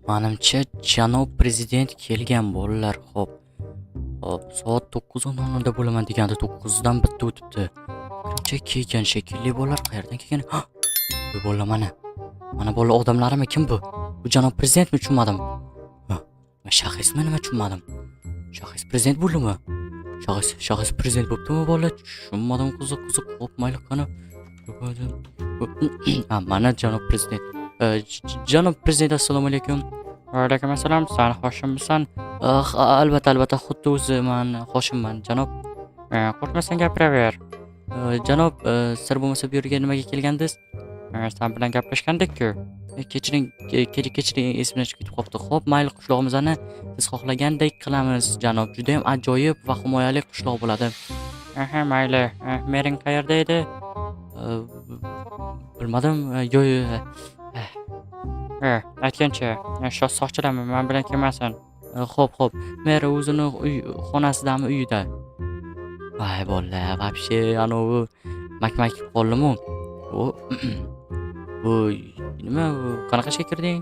Manimcha, janob prezident kelgan bolalar. Xo'p, soat 9:00 bo'laman deganda 9dan bitta o'tibdi. Kimcha kelgan shekilli bolalar qayerdan kelgan? Bu bolalar mana bola odamlarimi kim bu? Bu janob prezidentmi tushunmadim. Men shaxsmi nima tushunmadim. Shaxs prezident bo'ldimi? Shaxs prezident bo'ptimi bola? Tushunmadim qiziq. Xo'p, mayli qani. Mana janob prezident. Janob prezident, assalomu alaykum. Va alaykum assalom. San Hoshimmisan? Albatta, xuddi o'ziman, Hoshimman, janob. Qo'rqmasang gapiraver. Janob, sir bo'lmasa bu yerga nimaga kelgandingiz? San bilan gaplashgandik-ku. Kechiring, esimdan chiqib ketib qolibdi. Xo'p, mayli, qishlog'imizni siz xohlagandek qilamiz, janob. Juda ham ajoyib va himoyali qishloq bo'ladi. Mayli. Mering qayerda edi? Bilmadim. Aytgancha, shu soqchilarmi men bilan kelmasin. Xo'p. Mer o'zini xonasidami, uyida? Voy bolalar, вообще anavi mak qoldimi? Bu nima? Qanaqa ishga kirding?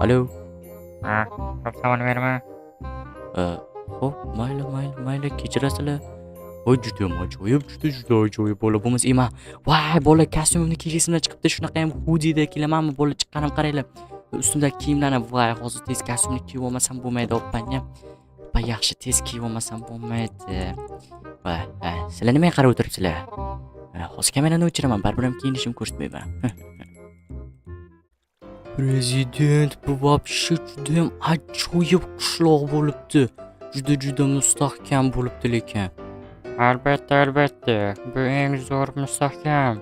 Alo. Savol berma. Xo'p, mayli, kechirasizlar. Juda ajoyib bola bo'lmas ema. Voy bola, kostyumimni kiyishimdan chiqibdi. Shunaqa ham hudida kelamanmi bola, chiqqanim qaranglar. Ustimdagi kiyimlarni voy hozir tez kostyumni kiyib olmasam bo'lmaydi, oppangam. Oppa yaxshi tez kiyib olmasam bo'lmaydi. Voy, sizlar nimaga qarab o'tiribsizlar? Hozir kamerani o'chiraman, baribir ham kiyinishim ko'rsatmayman. Prezident, bu вообще juda ham ajoyib qishloq bo'libdi. Juda mustahkam bo'libdi lekin. Albatta. Bu eng zo'r mustahkam.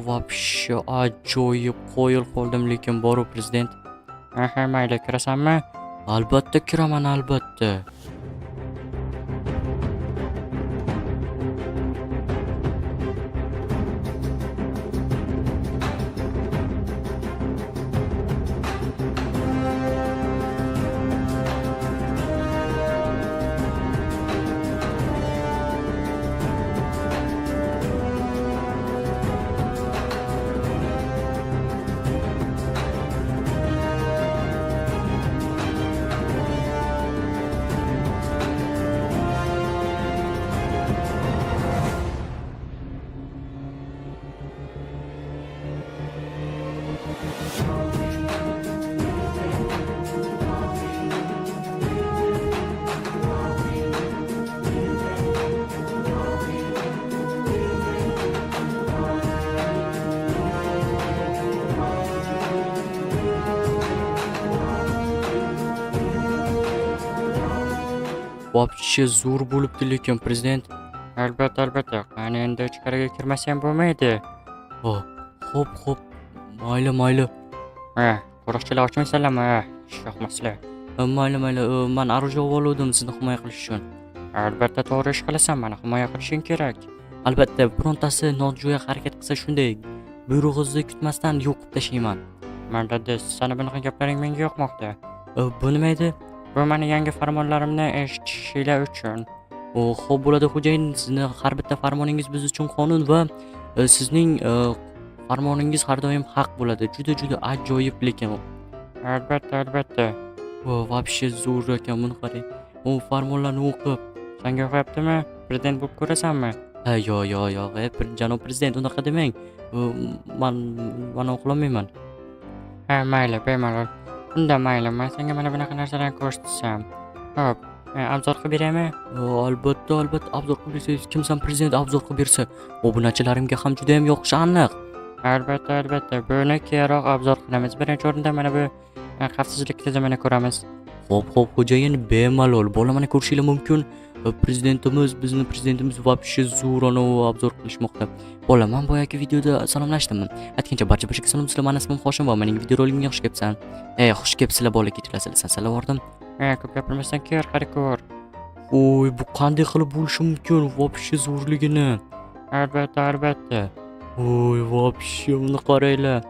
Вообще ajoyib qo'yil qoldim lekin boru prezident. Mayli, kirasanmi? Albatta kiraman, albatta. Вообще zo'r bo'libdi lekin prezident. Albatta. Qani endi ichkariga kirmasam bo'lmaydi. Xo'p. Mayli. Qo'riqchilar ochmaysanlarmi? Sho'xmaslar. Mayli. Men orужие oldim sizni himoya qilish uchun. Albatta to'g'ri ish qilasan, meni himoya qilishing kerak. Albatta, birontasi nojo'ya harakat qilsa shunday buyrug'ingizni kutmasdan yo'q qilib tashlayman. Manda sana bunaqa gaplaring menga yoqmoqda. Bu nima edi? Bu meni yangi farmonlarimni eshitishinglar uchun. Xo'p bo'ladi xo'jayin, sizni har bitta farmoningiz biz uchun qonun va sizning farmoningiz har doim haq bo'ladi. Juda ajoyib lekin. Albatta. Вообще zo'r ekan, buni qarang. U farmonlarni o'qib, senga yoqyaptimi? Prezident bo'lib ko'rasanmi? Yo'q, janob prezident, unaqa demang. Men o'qilolmayman. Mayli, bemalol. Unda mayli, men senga mana bunaqa narsalarni ko'rsatsam. Xo'p, obzor qilib beraymi? Albatta, obzor qilib bersangiz, kimsan prezident obzor qilib bersa, obunachilarimga ham juda ham yoqishi aniq. Albatta. Buni keyinroq obzor qilamiz. Birinchi o'rinda mana bu xavfsizlik tizimini ko'ramiz. Xo'p, xo'jayin, bemalol bo'lamani ko'rishinglar mumkin. Bizni prezidentimiz вообще zo'r obzor qilishmoqda. Bola, men boyagi videoda salomlashdim. Aytgancha barchaga salom, men ismim Hoshim va mening videoroligimga xush kelibsan. Xush kelibsizlar bola, kechirasizlar, sansalardim. Ko'p gapirmasdan qari ko'r. Bu qanday qilib bo'lishi mumkin? Вообще zo'rligini. Albatta. Вообще uni qaranglar.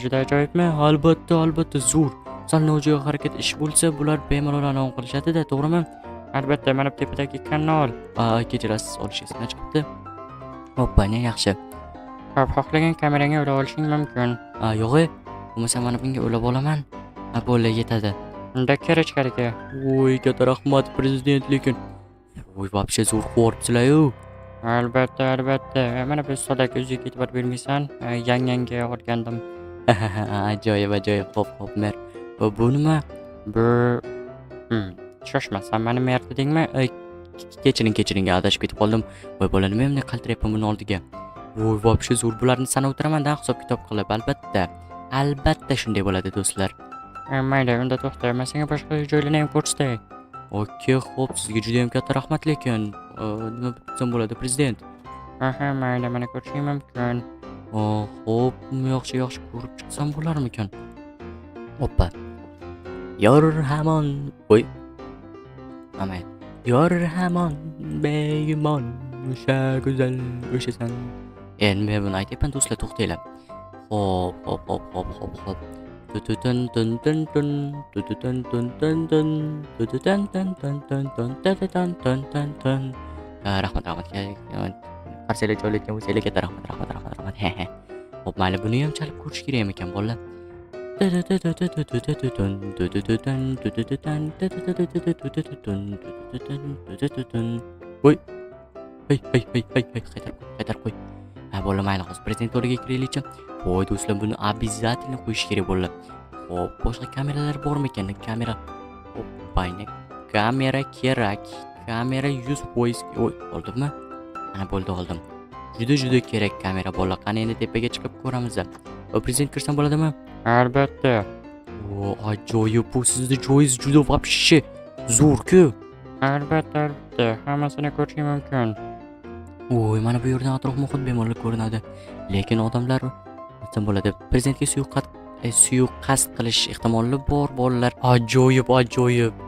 Juda ajoyibmi? Albatta zo'r. Sal nojo'ya harakat ish bo'lsa, bular bemalol anav qilishadi-da, to'g'rimi? Albatta, mana bu tepadagi kanal. Kechirasiz, olishingiz chiqibdi. Hoppa, ne yaxshi. Hop, xohlagan kamerangga ulab olishing mumkin. Yo'q, bo'lmasa mana bunga ulab olaman. Bo'ldi, yetadi. Unda kir ichkariga. Voy, katta rahmat prezident, lekin voy, вообще zo'r qo'ribsizlar-yu. Albatta, albatta. Mana bu ustolarga o'zingga e'tibor bermaysan. Yangangga olgandim. Ajoyib, ajoyib. Xo'p, mer. Bu nima? Bu shoshmasam mani mer dedingmi? Kechiring, adashib ketib qoldim. Voy, bola nima bunday qaltirayapman buni oldiga? Voy, вообще zo'r, bularni sanab o'tiraman-da, hisob-kitob qilib, albatta. Albatta shunday bo'ladi, do'stlar. Mayli, unda to'xta. Men senga boshqa joylarni ham ko'rsatay. Okey, xo'p, sizga juda ham katta rahmat, lekin nima desam bo'ladi, prezident? Aha, mayli, mana ko'rishing mumkin. Xo'p, yaxshi ko'rib chiqsam bo'larmikan? Hoppa. Yor hamon. Voy. Amay. Yor hamon begumon, o'sha go'zal, o'shasan. Endi men buni aytyapman, do'stlar, to'xtanglar. Hop. Tututun tun tun tun, tututun tun tun tun, tututun tun tun tun tun, tututun tun tun tun. Rahmat. Qarsanglar joylayotgan bo'lsanglar katta rahmat. He. Hop, mayli, buni ham chalib ko'rish kerak ekan, bolalar. Voy. Hey, qaytarib qo'y. Bola, mayli, hozir prezident o'rniga kiraylikchi. Voy, do'stlar, buni обязательно qo'yish kerak bo'ldi. Xo'p, boshqa kameralar bormi ekan? Kamera kerak. Kamera 100%. Voy, oldimmi? Mana bo'ldi, oldim. Juda kerak kamera, bola. Qani endi tepaga chiqib ko'ramiz. Prezident kirsam bo'ladimi? Albatta. Ajoyib, bu sizni joyingiz juda вообще zo'r-ku. Albatta. Hammasini ko'rishing mumkin. Voy, mana bu yerdan atrof muhit bemalol ko'rinadi. Lekin odamlar nima bo'ladi? Prezidentga suiqasd qilish ehtimoli bor, bolalar. Ajoyib.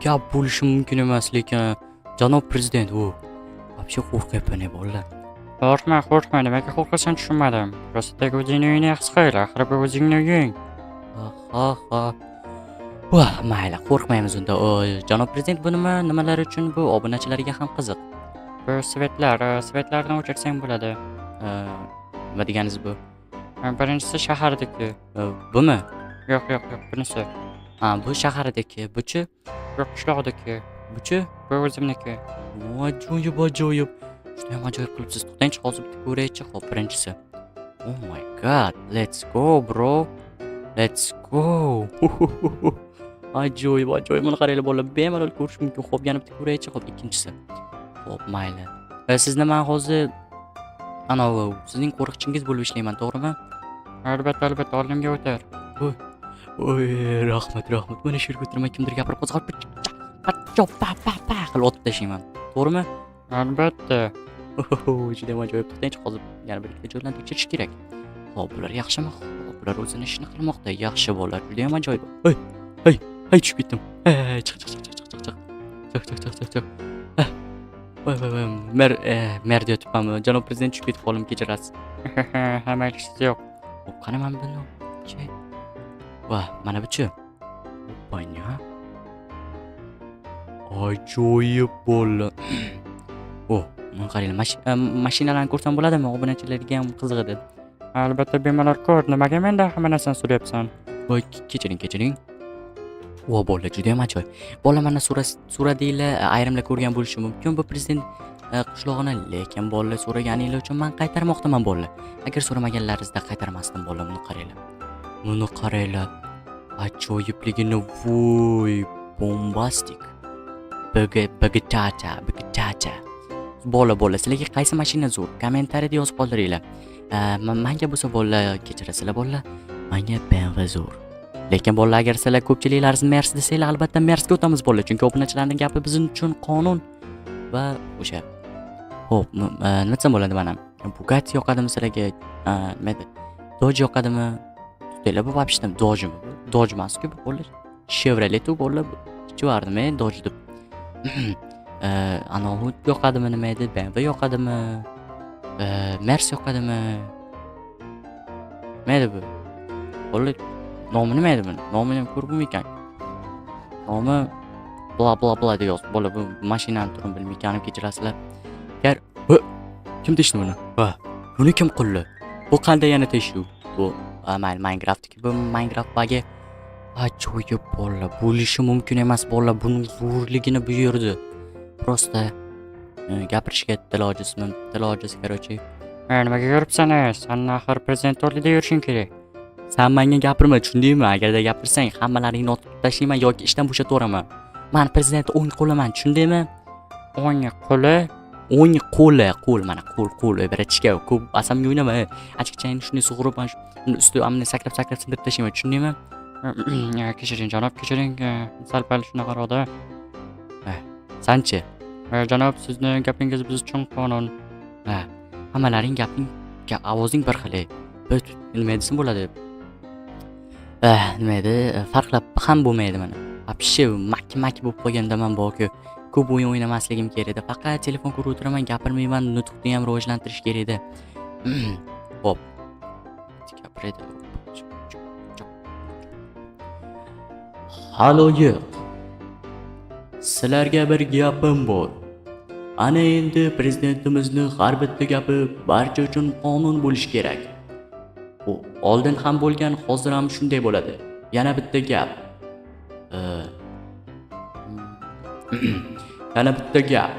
Gap bo'lishi mumkin emas, lekin janob prezident, вообще qo'rqyapman, bolalar. Qo'rqma, nimaga qo'rqasan tushunmadim. Rostdagi o'zingning uyingni his qil, axir bu o'zingning uying. Mayli, qo'rqmaymiz unda. Janob prezident, bu nimalar uchun? Bu obunachilarga ham qiziq. Bu svetlardan o'chirsang bo'ladi. Nima deganingiz bu? Birinchisi shahardagi. Bumi? Yo'q, bunisi. Bu shahardagi, buchi? Yo'q, qishloqdagi. Buchi? Bu o'zimniki. Ajoyib. Juda ham ajoyib qilibsiz. To'xtangchi, hozir bitta ko'raychi. Xo'p, birinchisi. Oh my god, let's go, bro. Let's go. Ajoyib. Buni qaranglar, bolalar, bemalol ko'rish mumkin. Xo'p, yana bitta ko'raychi. Xo'p, ikkinchisi. Xo'p, mayli. Sizni men hozir sizning qo'riqchingiz bo'lib ishlayman, to'g'rimi? Albatta, oldimga o'tir. Voy, rahmat. Mana shu yerga o'tirmay kimdir gapirib qolsa, qilib otib tashlayman. To'g'rimi? Albatta. Juda ham ajoyib. To'xtangchi, hozir yana bir ikkita joylarni tekshirish kerak. Xo'p, bular yaxshimi? Bular o'zini ishini qilmoqda. Yaxshi bolalar, juda ham ajoyib. Hey, tushib ketdim. Chiq. Voy, mer deyotibman. Janob prezident, tushib ketib qoldim, kechirasiz. Hamma ishsiz yo'q. Xo'p, qani men buni. Mana bu-chi. Opanya. Ajoyib bola. Mana qaranglar, mashinalarni ko'rsam bo'ladimi? Obunachilarga ham qiziq edi. Albatta, bemalol ko'r. Nimaga mendan hamma narsani so'rayapsan? Voy, kechiring. Bola, juda ham ajoyib. Bola, mana suratinglar, ayrimlar ko'rgan bo'lishi mumkin bu prezident qishlog'ini, lekin bolalar so'raganinglar uchun men qaytarmoqdaman, bolalar. Agar so'ramaganlaringizda qaytarmasdim, bolalar. Buni qaranglar. Ajoyibligini, voy, bombastik. Bagatacha. Bola, sizlarga qaysi mashina zo'r? Kommentariyada yozib qoldiringlar. Menga bo'lsa, bolalar, kechirasizlar, bolalar. Menga BMW zo'r. Lekin bolalar, agar sizlar ko'pchiliklaringiz Mercedes desanglar, albatta Mercedesga o'tamiz, bolalar, chunki obunachilarning gapi bizning uchun qonun va o'sha. Xo'p, nima desam bo'ladi mana? Bugatti yoqadimi sizlarga? Nima edi? Dodge yoqadimi? Tutaylar, bu вообще Dodge mi? Dodge emas-ku, bu bolalar. Chevrolet u bolalar. Chivardim, Dodge deb. Anavi yoqadimi, nima edi? BMW yoqadimi? Mercedes yoqadimi? Nima edi bu? Bolalar, nomi nima edi buni? Nomini ham ko'rib bo'lmaykan. Nomi bla deb yozib. Bola, bu mashinani turini bilmaykanim, kechirasizlar. Kim teshdi buni? Buni kim qildi? Bu qanday yana tekshiruv? Bu mayli Minecraftniki. Bu Minecraft bagi ajoyib bolalar. Bo'lishi mumkin emas bolalar. Buning zo'rligini bu yerda. Prosta gapirishga til ojiz, короче. Nimaga yuribsan? Sen axir prezidentlikda yurishing kerak. Sen menga gapirma, tushundingmi? Agarda gapirsang, hammalaringni otib tashlayman yoki ishdan bo'shataveraman. Men prezident o'ng qo'liman, tushundingmi? O'ng qo'li. O'ng qo'l, mana qo'l, biratishga ko'p asamga o'ynama. Achkichangni shunday sug'urib, mana shuni usti amni sakrab sindirib tashlayman, tushundingmi? Kechiring janob, kechiring. Sal-pal shunaqa roda. Sanchi? Janob, sizni gapingiz biz uchun qonun. Hammalaring ovozing bir xil. Nima desam bo'ladi? Nima edi? Farqlab ham bo'lmaydi mana. Вообще mak bo'lib qolganda men borku. Ko'p o'yin o'ynamasligim kerak edi. Faqat telefon ko'rib o'tiraman, gapirmayman, nutqni ham rivojlantirish kerak edi. Xo'p. Gapiradi. Haloyiq. Sizlarga bir gapim bor. Ana endi prezidentimizni har bitta gapi barcha uchun qonun bo'lishi kerak. Bu oldin ham bo'lgan, hozir ham shunday bo'ladi. Yana bitta gap. Yana bitta gap.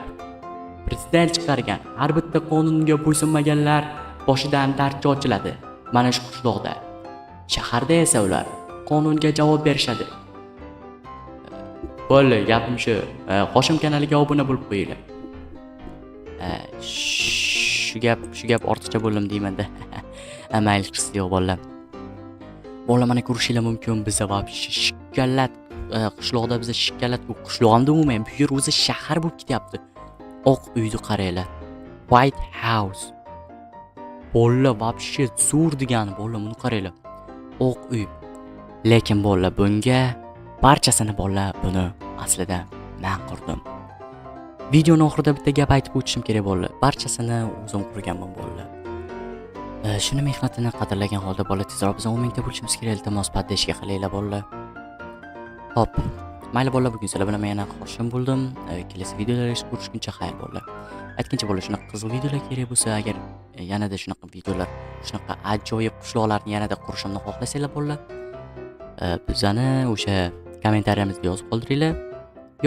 Prezident chiqargan har bitta qonunga bo'ysunmaganlar boshidan darcha ochiladi. Mana shu qishloqda. Shaharda esa ular qonunga javob berishadi. Bo'ldi, gapim shu. Qo'shim kanaliga obuna bo'lib qo'yinglar. Shu gap ortiqcha bo'ldim deyman-da. Mayli qilsin yo'q bolalar. Bolalar mana ko'rishinglar mumkin, bizda вообще shikkallat qishloqda bizda shikkallat qishlog'imda umuman bu yer o'zi shahar bo'lib ketyapti. Oq uyni qaranglar. White House. Bolalar вообще zo'r degani bolalar buni qaranglar. Oq uy. Lekin bolalar bunga barchasini bolalar buni aslida men qurdim. Videoning oxirida bitta gap aytib o'tishim kerak bolalar. Barchasini o'zim qurganman bolalar. Shuni mehnatini qadrlagan holda bolalar tezroq biz 10 mingta bo'lishimiz kerak. Iltimos poddeshga qilinglar bolalar. Hop. Mayli bolalar, bugun sizlar bilan men yana qo'shim bo'ldim. Kelasi videolarda ko'rishguncha xayr bolalar. Aytgancha bolalar, shunaqa qiziq videolar kerak bo'lsa, agar yanada shunaqa videolar, shunaqa ajoyib qishloqlarni yanada qurishimni xohlasanglar bolalar, bizani o'sha kommentariyamizga yozib qoldiringlar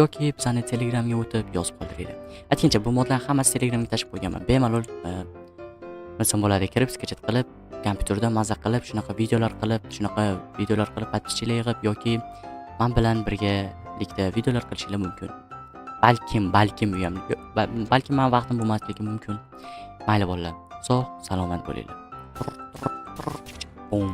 yoki bizani Telegramga o'tib yozib qoldiringlar. Aytgancha bu modlarni hammasi Telegramga tashib qo'yganman. Bemalol misol bo'ladi, kirib sketch qilib, kompyuterda maza qilib, shunaqa videolar qilib podpischilak yig'ib yoki men bilan birgalikda videolar qilishingiz mumkin. Balkim men vaqtim bo'lmasligi mumkin. Mayli bolalar, sog' salomat bo'linglar. Bum.